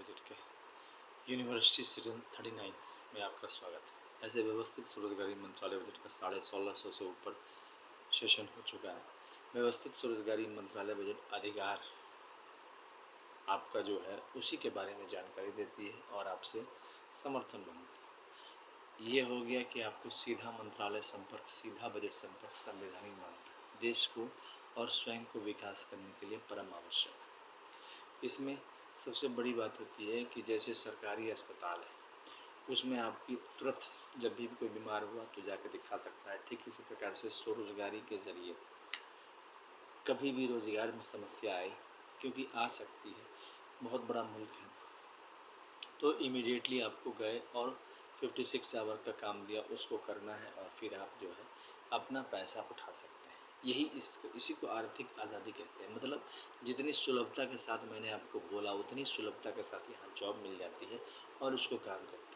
Budget के university season 39 में आपका स्वागत है। ऐसे व्यवस्थित स्वरोजगारी मंत्रालय बजट का 1650 से ऊपर सेशन हो चुका है। व्यवस्थित स्वरोजगारी मंत्रालय बजट अधिकार आपका जो है उसी के बारे में जानकारी देती है और आपसे समर्थन मांगती है। ये हो गया कि आपको सीधा मंत्रालय संपर्क, सीधा बजट संपर्क संवैधानिक मांगता है, देश को और स्वयं को विकास करने के लिए परम आवश्यक है। इसमें सबसे बड़ी बात होती है कि जैसे सरकारी अस्पताल है उसमें आपकी तुरंत जब भी कोई बीमार हुआ तो जाकर दिखा सकता है। ठीक इसी प्रकार से स्वरोजगारी के जरिए कभी भी रोजगार में समस्या आए, क्योंकि आ सकती है, बहुत बड़ा मुल्क है, तो इमीडिएटली आपको गए और 56 आवर का काम दिया उसको करना है और फिर आप जो है अपना पैसा उठा सकते हैं। यही इसी को आर्थिक आज़ादी कहते हैं। मतलब जितनी सुलभता के साथ मैंने आपको बोला उतनी सुलभता के साथ यहाँ जॉब मिल जाती है और उसको काम करते हैं।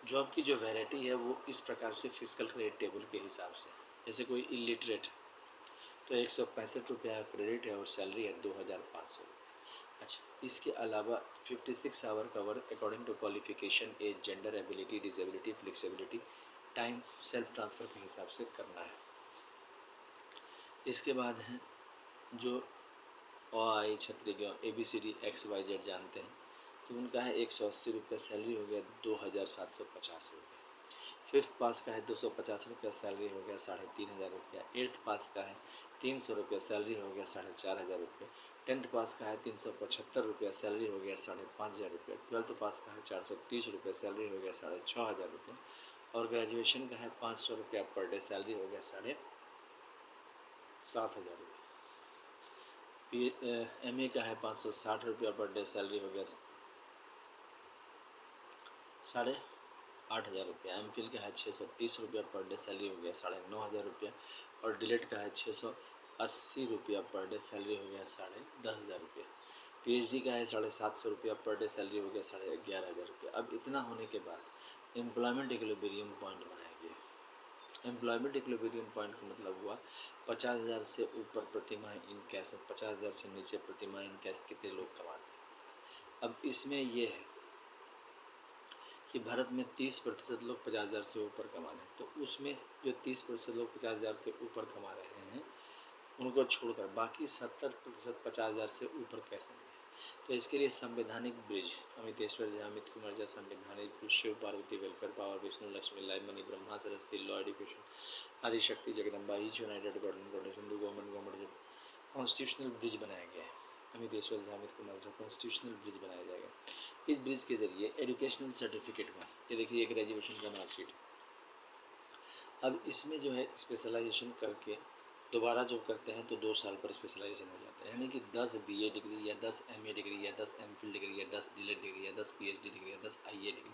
जॉब की जो वैरायटी है वो इस प्रकार से फिजिकल क्रेडिट टेबल के हिसाब से, जैसे कोई इलिटरेट तो 165 रुपया क्रेडिट है और सैलरी है 2500। अच्छा, इसके अलावा 56 आवर का work according to qualification, age, gender, ability, disability, flexibility, time, self transfer के हिसाब से करना है। इसके बाद है जो अ आई छत्री ABCD XYZ जानते हैं तो उनका है 180 रुपये सैलरी हो गया 2750 रुपये। फिफ्थ पास का है 250 रुपया सैलरी हो गया 3500 रुपया। एट्थ पास का है 300 रुपया सैलरी हो गया 4500 रुपये। टेंथ पास का है 375 रुपया सैलरी हो गया 5500 रुपये। ट्वेल्थ पास का है 430 रुपये सैलरी हो गया 6500 रुपये। और ग्रेजुएशन का है 500 रुपया पर डे सैलरी हो गया 7500 रुपये। MA का है 560 रुपया पर डे सैलरी हो गया 8500 रुपया। MPhil का है 630 रुपया पर डे सैलरी हो गया 9500 रुपया। और डिलेट का है 680 रुपया पर डे सैलरी हो गया 10500 रुपया। PhD का है 750 रुपया पर डे सैलरी हो गया 11500 रुपया। अब इतना होने के बाद एम्प्लॉयमेंट इक्विलिब्रियम पॉइंट बनाया गया। एम्प्लॉयमेंट इक्विलिब्रियम पॉइंट का मतलब हुआ 50,000 से ऊपर प्रतिमाह इन कैश, 50,000 से नीचे प्रतिमाह इन कैश कितने लोग कमाते हैं। अब इसमें यह है कि भारत में 30% लोग 50,000 से ऊपर कमा रहे हैं, तो उसमें जो 30% लोग 50,000 से ऊपर कमा रहे हैं उनको छोड़कर बाकी 70% 50,000 से ऊपर कैसे हैं। तो इसके लिए संवैधानिक ब्रिज अमितेश्वर झा, अमित कुमार झा, संवैधानिक bridge, Shiv Parvati welfare power, Vishnu Lakshmi, live money, Brahma Saraswati law education, Adishakti Jagadamba, each united government, Hindu government constitutional bridge बनाया गया है। अमितेश्वर झा, अमित कुमार झा कॉन्स्टिट्यूशनल ब्रिज बनाया जाएगा। इस ब्रिज के जरिए एजुकेशनल सर्टिफिकेट में ये देखिए ग्रेजुएशन का मार्कशीट, अब इसमें जो है स्पेशलाइजेशन करके दोबारा जब करते हैं तो 2 साल पर स्पेशलाइजेशन हो जाता है। यानी कि 10 BA डिग्री या 10 MA डिग्री या 10 MPhil डिग्री या 10 DLED डिग्री या 10 PhD डिग्री या 10 IA डिग्री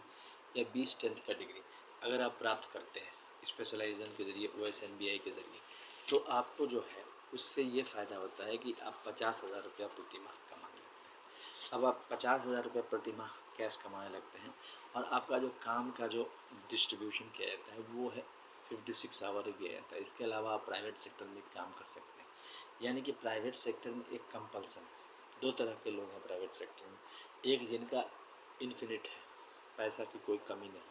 या 20 10th का डिग्री अगर आप प्राप्त करते हैं स्पेशलाइजेशन के जरिए, OSMBI के जरिए, तो आपको जो है उससे ये फ़ायदा होता है कि आप 50,000 रुपया प्रतिमाह कमाने लगते हैं। अब आप 50,000 रुपया प्रतिमाह कैश कमाने लगते हैं और आपका जो काम का जो डिस्ट्रीब्यूशन किया जाता है वो है 56 आवर किया जाता है। इसके अलावा आप प्राइवेट सेक्टर में काम कर सकते हैं। यानी कि प्राइवेट सेक्टर में एक कंपल्सन है। 2 तरह के लोग हैं प्राइवेट सेक्टर में, एक जिनका इन्फिनिट है, पैसा की कोई कमी नहीं,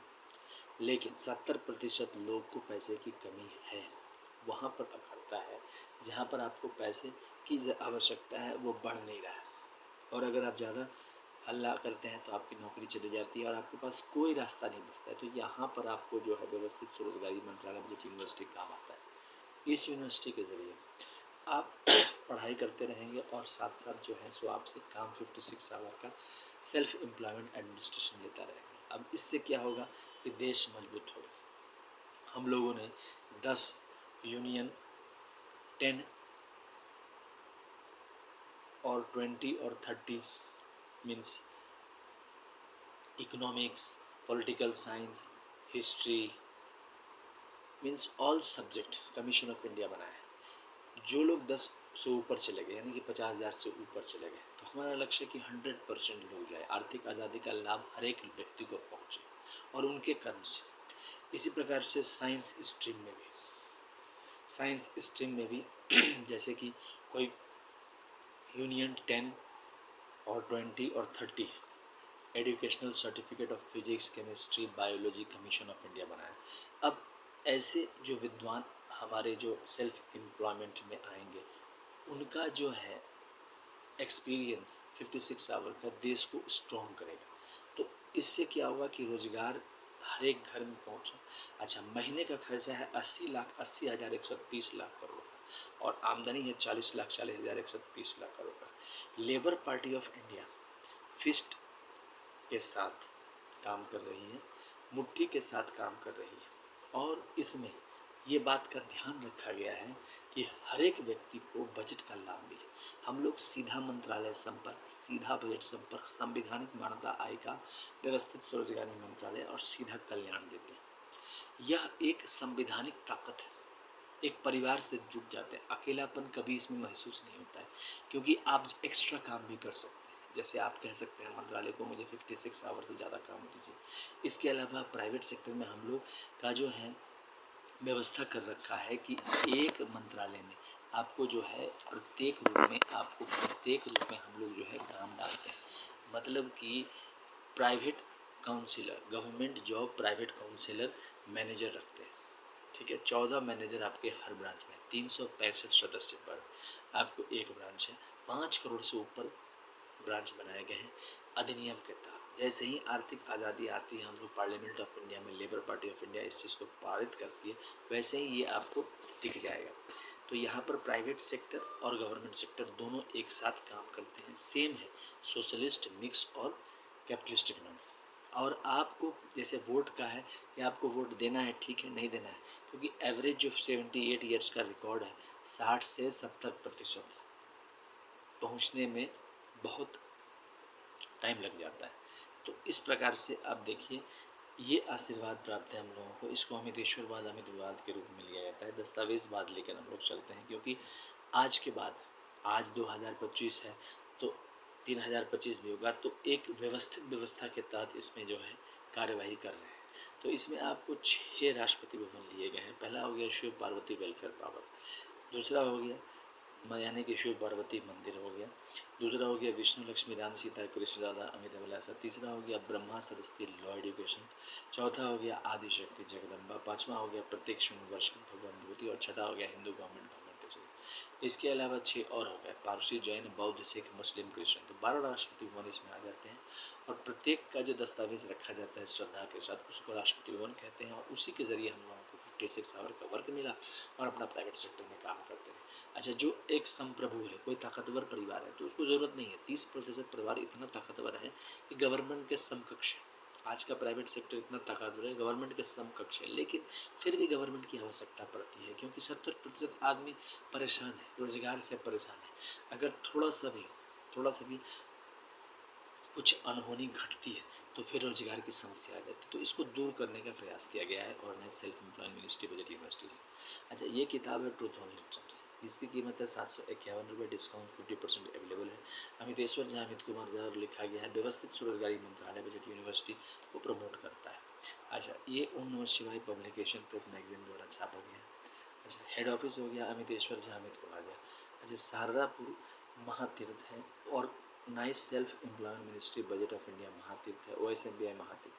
लेकिन 70% लोग को पैसे की कमी है। वहाँ पर अखड़ता है जहाँ पर आपको पैसे की आवश्यकता है, वो बढ़ नहीं रहा है और अगर आप ज़्यादा हल्ला करते हैं तो आपकी नौकरी चली जाती है और आपके पास कोई रास्ता नहीं बचता है। तो यहाँ पर आपको जो है व्यवस्थित स्वरोजगारी मंत्रालय बजट यूनिवर्सिटी काम आता है। इस यूनिवर्सिटी के ज़रिए आप पढ़ाई करते रहेंगे और साथ साथ जो है सो आपसे काम 56 आवर का सेल्फ एम्प्लॉयमेंट एडमिनिस्ट्रेशन लेता रहेगा। अब इससे क्या होगा कि देश मजबूत होगा। हम लोगों ने 10 यूनियन, 10 और 20 और 30 means economics, political science, history means all subject commission of India बनाया है। जो लोग 10 से ऊपर चले गए यानी कि 50,000 से ऊपर चले गए तो हमारा लक्ष्य है कि 100% लोग जाए, आर्थिक आज़ादी का लाभ हर एक व्यक्ति को पहुँचे और उनके कर्म से। इसी प्रकार से साइंस स्ट्रीम में भी जैसे कि कोई यूनियन 10 और 20 और 30 educational certificate of physics, chemistry, biology commission of India बनाया। अब ऐसे जो विद्वान हमारे जो सेल्फ एम्प्लॉयमेंट में आएंगे, उनका जो है एक्सपीरियंस 56 आवर का देश को स्ट्रॉन्ग करेगा। तो इससे क्या होगा कि रोजगार हर एक घर में पहुंचा। अच्छा, महीने का खर्चा है 80,80,130 लाख करोड़ का, और आमदनी है 40,40,130 लाख करोड़ का। Labour party of India first के साथ काम कर रही है, मुट्ठी के साथ काम कर रही है, और इसमें ये बात का ध्यान रखा गया है कि हर एक व्यक्ति को बजट का लाभ मिले। हम लोग सीधा मंत्रालय संपर्क, सीधा बजट संपर्क, संविधानिक मान्यता आय का व्यवस्थित स्वरोजगारी मंत्रालय और सीधा कल्याण देते हैं। यह एक संवैधानिक ताकत है। एक परिवार से जुट जाते हैं, अकेलापन कभी इसमें महसूस नहीं होता है, क्योंकि आप एक्स्ट्रा काम भी कर सकते हैं। जैसे आप कह सकते हैं मंत्रालय को मुझे 56 आवर से ज़्यादा काम दीजिए। इसके अलावा प्राइवेट सेक्टर में हम लोग का जो है व्यवस्था कर रखा है कि एक मंत्रालय में आपको जो है प्रत्येक रूप में हम लोग जो है काम डालते हैं। मतलब कि private counsellor, government job private counsellor manager रखते हैं। ठीक है, 14 मैनेजर आपके हर ब्रांच में, 365 सदस्य पर आपको एक ब्रांच है। 5 करोड़ से ऊपर ब्रांच बनाए गए हैं अधिनियम के तहत। जैसे ही आर्थिक आज़ादी आती है, हम लोग पार्लियामेंट ऑफ इंडिया में लेबर पार्टी ऑफ इंडिया इस चीज़ को पारित करती है, वैसे ही ये आपको दिख जाएगा। तो यहाँ पर प्राइवेट सेक्टर और गवर्नमेंट सेक्टर दोनों एक साथ काम करते हैं। सेम है, सोशलिस्ट मिक्स और कैपिटलिस्ट इकोनॉमी। और आपको जैसे वोट का है कि आपको वोट देना है, ठीक है, नहीं देना है, क्योंकि एवरेज जो 78 ईयर्स का रिकॉर्ड है, 60 से 70% पहुँचने में बहुत टाइम लग जाता है। तो इस प्रकार से आप देखिए, ये आशीर्वाद प्राप्त है हम लोगों को। इसको अमितेश्वरवाद, अमितवाद के रूप में लिया जाता है। दस्तावेजवाद लेकर हम लोग चलते हैं, क्योंकि आज के बाद, आज 2025 है तो 3025 भी होगा, तो एक व्यवस्थित व्यवस्था के तहत इसमें जो है कार्यवाही कर रहे हैं। तो इसमें आपको 6 राष्ट्रपति भवन लिए गए हैं। पहला हो गया शिव पार्वती वेलफेयर पावर, दूसरा हो गया यानी कि शिव पार्वती मंदिर हो गया, दूसरा हो गया विष्णु लक्ष्मी राम सीता कृष्ण राधा अमित अभिलाषा, तीसरा हो गया ब्रह्मा सरस्वती लॉ एजुकेशन, चौथा हो गया आदिशक्ति जगदम्बा, पांचवा हो गया प्रत्यक्ष यूनिवर्स भगवान विभूति, और छठा हो गया हिंदू गवर्नमेंट। इसके अलावा 6 और हो गए, पारसी, जैन, बौद्ध, सिख, मुस्लिम, क्रिश्चियन। तो 12 राष्ट्रपति भवन इसमें आ जाते हैं, और प्रत्येक का जो दस्तावेज रखा जाता है श्रद्धा के साथ, उसको राष्ट्रपति भवन कहते हैं, और उसी के जरिए हम लोगों को 56 आवर का वर्क मिला और अपना प्राइवेट सेक्टर में काम करते हैं। अच्छा, जो एक संप्रभु है, कोई ताकतवर परिवार है, तो उसको ज़रूरत नहीं है। 30% परिवार इतना ताकतवर है कि गवर्नमेंट के समकक्ष है। आज का प्राइवेट सेक्टर इतना ताकतवर है, गवर्नमेंट के समकक्ष है, लेकिन फिर भी गवर्नमेंट की आवश्यकता पड़ती है, क्योंकि 70% आदमी परेशान है, रोजगार से परेशान है। अगर थोड़ा सा भी कुछ अनहोनी घटती है तो फिर रोजगार की समस्या आ जाती है। तो इसको दूर करने का प्रयास किया गया है organise self employment ministry budget university से। अच्छा, ये किताब है ट्रूथ ऑन टर्म्स, इसकी कीमत है 751 रुपये, डिस्काउंट 50% अवेलेबल है। अमितेश्वर झा, अमित कुमार झा लिखा गया है, व्यवस्थित स्वरोजगारी मंत्रालय बजट यूनिवर्सिटी को प्रमोट करता है। अच्छा, ये ओम नमः शिवाय पब्लिकेशन प्रेस मैगजीन द्वारा छापा गया है। अच्छा, हेड ऑफिस हो गया अमितेश्वर झा, अमित कुमार झा। अच्छा, शारदापुर महातीर्थ है, और nice self employment ministry budget of India Mahatirth है, OSMBI महातीर्थ।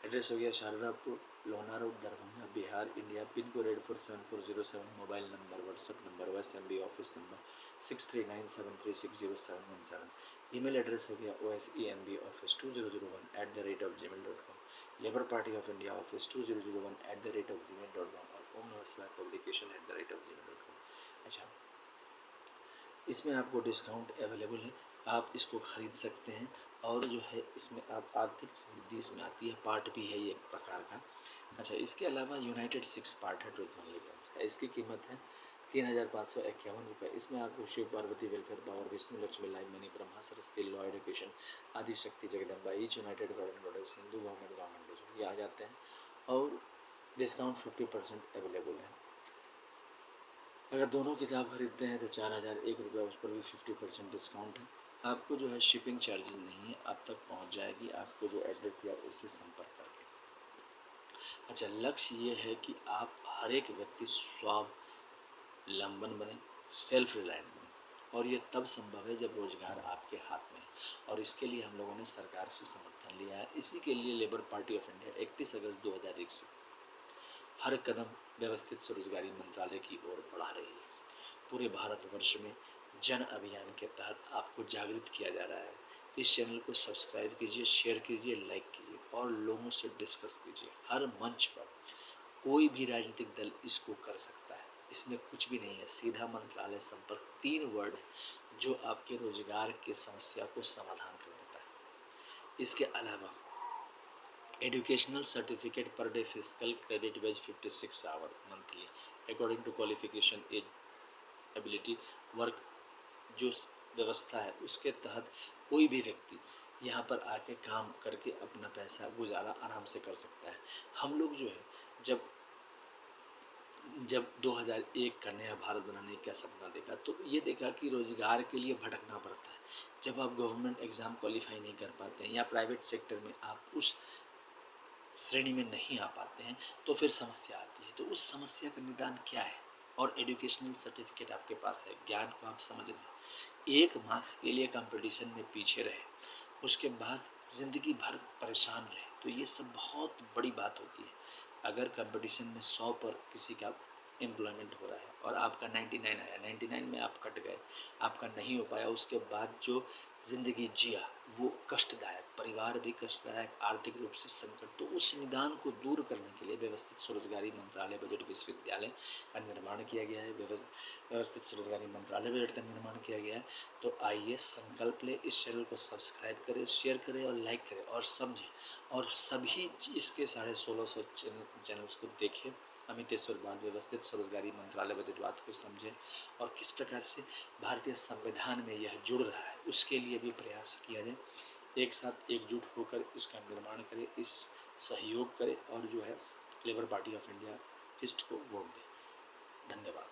एड्रेस हो गया Shardapur, Lohna road, Darbhanga, Bihar, India. Pin code 847407, mobile number, WhatsApp number, OSMB office number 6397360717। Email address हो गया osemb office2001@gmail.com, Labour party of India office 2001@gmail.com, और ओम नमः शिवाय पब्लिकेशन@gmail.com। अच्छा, इसमें आपको डिस्काउंट अवेलेबल है, आप इसको ख़रीद सकते हैं, और जो है इसमें आप आर्थिक समृद्धि इसमें आती है, पार्ट भी है ये एक प्रकार का। अच्छा, इसके अलावा यूनाइटेड 6 पार्ट है ट्रूथ ओनली टर्म्स का, इसकी कीमत है 3551 रुपये। इसमें आपको Shiv Parvati welfare power, Vishnu Lakshmi live money, Brahma Saraswati law education, Adishakti Jagadamba, each united garden models, Hindu government ये आ जाते हैं, और डिस्काउंट 50% अवेलेबल है। अगर दोनों किताब खरीदते हैं तो 4001 रुपये, उस पर भी 50% डिस्काउंट है। आपको जो है शिपिंग चार्जेस नहीं है, आप तक पहुंच जाएगी, आपको जो एड्रेस दिया उससे संपर्क करके। अच्छा, लक्ष्य ये है कि आप हर एक व्यक्ति स्वावलंबन बने, सेल्फ रिलायंट बने। और ये तब संभव है जब रोजगार आपके हाथ में है, और इसके लिए हम लोगों ने सरकार से समर्थन लिया है। इसी के लिए लेबर पार्टी ऑफ इंडिया 31 अगस्त 2001 से हर कदम व्यवस्थित स्वरोजगारी मंत्रालय की ओर बढ़ा रही है। पूरे भारतवर्ष में जन अभियान के तहत आपको जागृत किया जा रहा है। इस चैनल को सब्सक्राइब कीजिए, शेयर कीजिए, लाइक कीजिए और लोगों से डिस्कस कीजिए। हर मंच पर कोई भी राजनीतिक दल इसको कर सकता है, इसमें कुछ भी नहीं है, सीधा मंत्रालय संपर्क 3 वर्ड है जो आपके रोजगार की समस्या को समाधान कर देता है। इसके अलावा educational certificate per day physical credit wage 56 hour monthly according to qualification age ability work जो व्यवस्था है उसके तहत कोई भी व्यक्ति यहाँ पर आके काम करके अपना पैसा गुजारा आराम से कर सकता है। हम लोग जो है जब 2001 का नया भारत बनाने का सपना देखा तो ये देखा कि रोजगार के लिए भटकना पड़ता है। जब आप गवर्नमेंट एग्जाम क्वालिफाई नहीं कर पाते हैं या प्राइवेट सेक्टर में आप उस श्रेणी में नहीं आ पाते हैं तो फिर समस्या आती है। तो उस समस्या का निदान क्या है? और एजुकेशनल सर्टिफिकेट आपके पास है, ज्ञान को आप समझ रहे हैं, एक मार्क्स के लिए कंपटीशन में पीछे रहे, उसके बाद ज़िंदगी भर परेशान रहे, तो ये सब बहुत बड़ी बात होती है। अगर कंपटीशन में 100 पर किसी का एम्प्लॉयमेंट हो रहा है और आपका 99 आया, 99 में आप कट गए, आपका नहीं हो पाया, उसके बाद जो ज़िंदगी जिया वो कष्टदायक, परिवार भी कष्टदायक, आर्थिक रूप से संकट। तो उस निदान को दूर करने के लिए व्यवस्थित स्वरोजगारी मंत्रालय बजट विश्वविद्यालय का निर्माण किया गया है। व्यवस्थित स्वरोजगारी मंत्रालय बजट का निर्माण किया गया है। तो आइए संकल्प ले, इस चैनल को सब्सक्राइब करें, शेयर करें और लाइक करें और समझें, और सभी इसके 1650 चैनल्स को देखें। अमितेश्वरवाद, व्यवस्थित स्वरोजगारी मंत्रालय बजटवाद को समझें और किस प्रकार से भारतीय संविधान में यह जुड़ रहा है उसके लिए भी प्रयास किया जाए। एक साथ एकजुट होकर इसका निर्माण करें, इस सहयोग करें और जो है labour party of India first को वोट दें। धन्यवाद।